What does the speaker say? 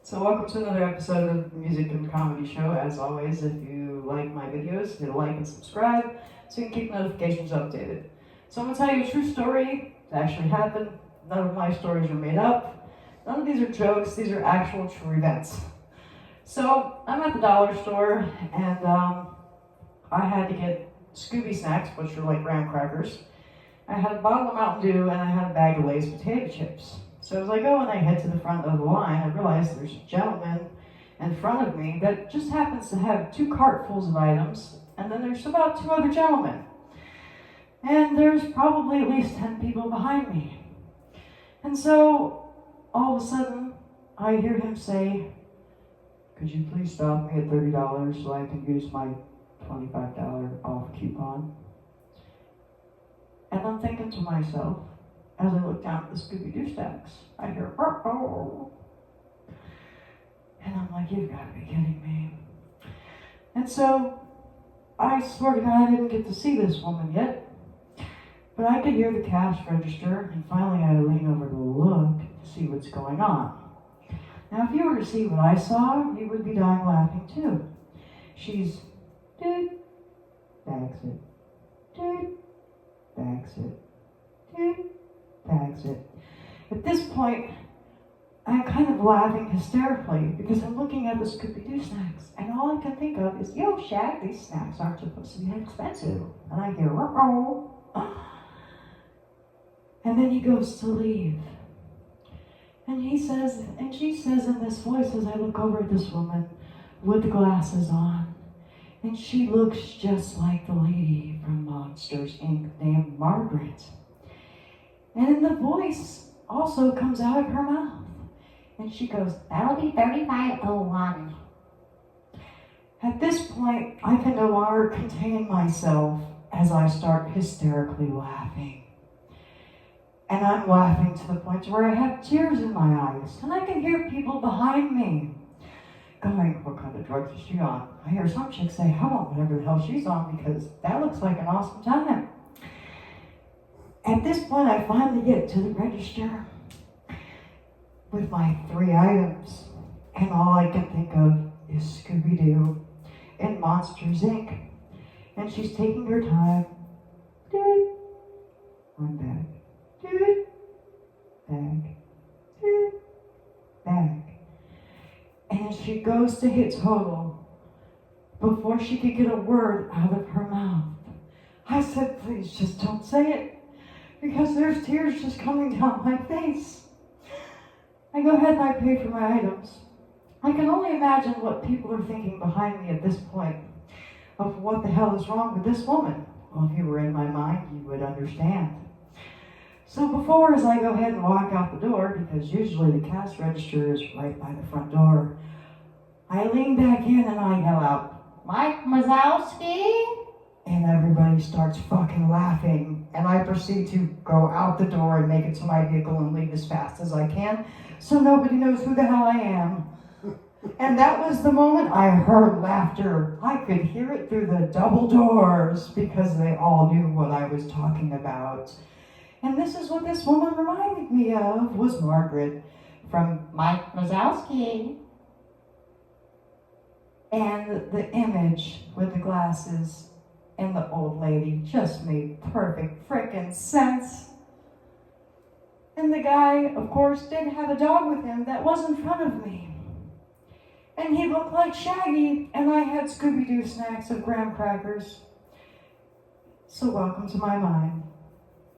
So welcome to another episode of the Music and Comedy Show. As always, if you like my videos, hit like and subscribe so you can keep notifications updated. So I'm going to tell you a true story that actually happened. None of my stories are made up. None of these are jokes. These are actual true events. So I'm at the dollar store and I had to get Scooby snacks, which are like graham crackers. I had a bottle of Mountain Dew and I had a bag of Lay's potato chips. So as I go and I head to the front of the line, I realize there's a gentleman in front of me that just happens to have 2 cartfuls of items, and then there's about 2 other gentlemen. And there's probably at least 10 people behind me. And so, all of a sudden, I hear him say, "Could you please stop me at $30 so I can use my $25 off coupon?" And I'm thinking to myself, as I look down at the Scooby-Doo stacks, I hear, "Oh." And I'm like, you've got to be kidding me. And so, I swear to God, I didn't get to see this woman yet, but I could hear the cash register, and finally I lean over to look to see what's going on. Now, if you were to see what I saw, you would be dying laughing too. She's, dude, bags it, dude, bags it, dude, bags it. At this point, I'm kind of laughing hysterically because I'm looking at the Scooby-Doo snacks, and all I can think of is, yo, Shaq, these snacks aren't supposed to be that expensive. And I hear, "Oh." And then he goes to leave. And he says, and she says in this voice as I look over at this woman with the glasses on, and she looks just like the lady from Monsters, Inc. named Margaret. And then the voice also comes out of her mouth. And she goes, "That'll be $35.01. At this point, I can no longer contain myself as I start hysterically laughing. And I'm laughing to the point where I have tears in my eyes. And I can hear people behind me going, "What kind of drugs is she on?" I hear some chick say, "I want whatever the hell she's on because that looks like an awesome time." At this point, I finally get to the register with my 3 items, and all I can think of is Scooby-Doo and Monsters, Inc. And she's taking her time. Dude, one bag. Dude, bag. Dude, bag. And as she goes to hit total, before she could get a word out of her mouth, I said, "Please just don't say it, because there's tears just coming down my face." I go ahead and I pay for my items. I can only imagine what people are thinking behind me at this point of what the hell is wrong with this woman. Well, if you were in my mind, you would understand. So before, as I go ahead and walk out the door, because usually the cash register is right by the front door, I lean back in and I yell out, "Mike Mazowski?" And everybody starts fucking laughing, and I proceed to go out the door and make it to my vehicle and leave as fast as I can, so nobody knows who the hell I am. And that was the moment I heard laughter. I could hear it through the double doors because they all knew what I was talking about. And this is what this woman reminded me of, was Margaret from Mike Mazowski. And the image with the glasses and the old lady just made perfect frickin' sense. And the guy, of course, did have a dog with him that was in front of me. And he looked like Shaggy, and I had Scooby-Doo snacks of graham crackers. So welcome to my mind.